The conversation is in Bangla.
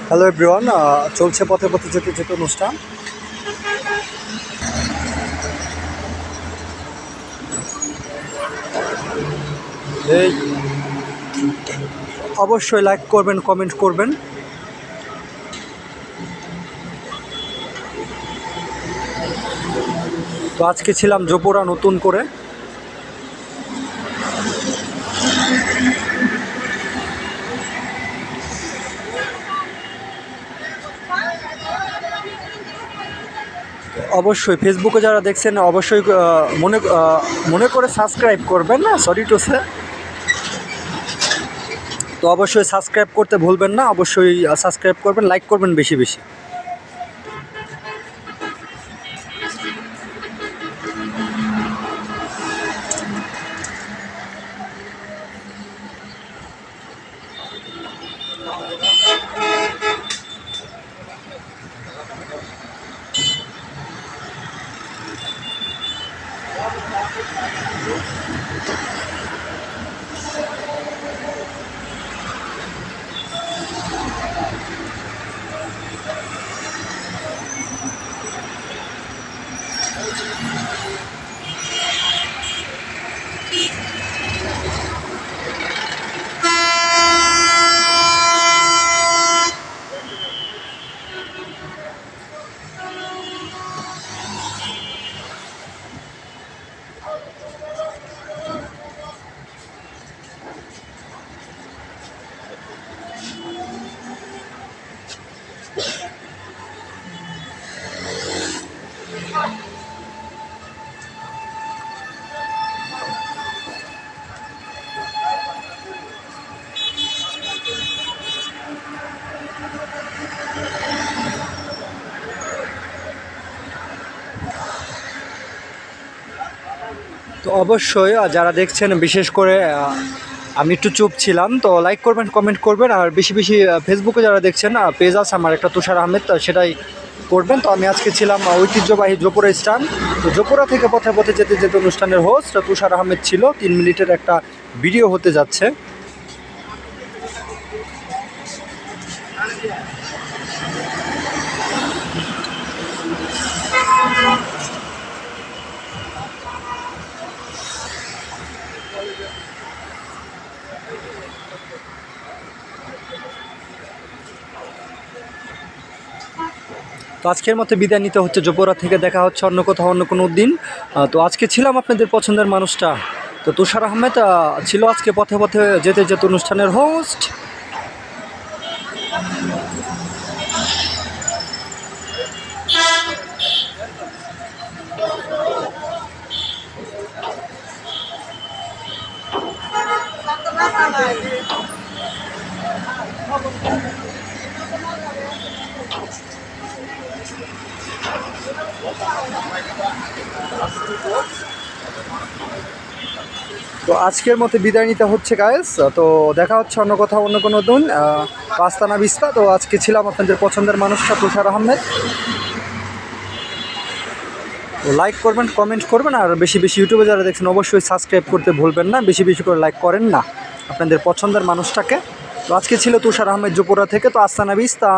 হ্যালো এভরিওয়ান, চলছে পথে পথে যেতে যেতে অনুষ্ঠান। এই অবশ্যই লাইক করবেন, কমেন্ট করবেন। তো আজকে ছিলাম জোপোরা নতুন করে। অবশ্যই ফেসবুকে যারা দেখছেন অবশ্যই মনে করে সাবস্ক্রাইব করবেন না, সরি টু সে। তো অবশ্যই সাবস্ক্রাইব করতে ভুলবেন না, অবশ্যই সাবস্ক্রাইব করবেন, লাইক করবেন বেশি বেশি। তো অবশ্যই যারা দেখছেন, বিশেষ করে আমি একটু চুপ ছিলাম, তো লাইক করবেন, কমেন্ট করবেন, আর বেশি বেশি ফেসবুকে যারা দেখছেন পেজ আছে আমার একটা, তুষার আহমেদ, সেটাই করবেন। তো আমি আজকে ছিলাম ঐতিহ্যবাহী জোপোরা স্টান। তো জোপোরা থেকে পথে পথে যেতে যেতে অনুষ্ঠানের হোস্ট তুষার আহমেদ ছিল। 3 মিনিটের একটা ভিডিও হতে যাচ্ছে। তো আজকের মতো বিদায় নিতে হচ্ছে জোপোরা থেকে। দেখা হচ্ছে অন্য কোথাও, অন্য কোনো দিন। তো আজকে ছিলাম আপনাদের পছন্দের মানুষটা, তো তুষার আহমেদ ছিল আজকে পথে পথে যেতে যেতে অনুষ্ঠানের হোস্ট। তো আজকের মতো বিদায় নিতে হচ্ছে গাইস। তো দেখা হচ্ছে অন্য কোথাও, অন্য কোনো দিন, আস্তানা বিস্তা। তো আজকে ছিলাম আপনাদের পছন্দের মানুষটা তুষার আহমেদ। তো লাইক করবেন, কমেন্ট করবেন, আর বেশি বেশি ইউটিউবে যারা দেখছেন অবশ্যই সাবস্ক্রাইব করতে ভুলবেন না, বেশি বেশি করে লাইক করেন না আপনাদের পছন্দের মানুষটাকে। তো আজকে ছিল তুষার আহমেদ জোপোরা থেকে। তো আস্তানা বিস্তা।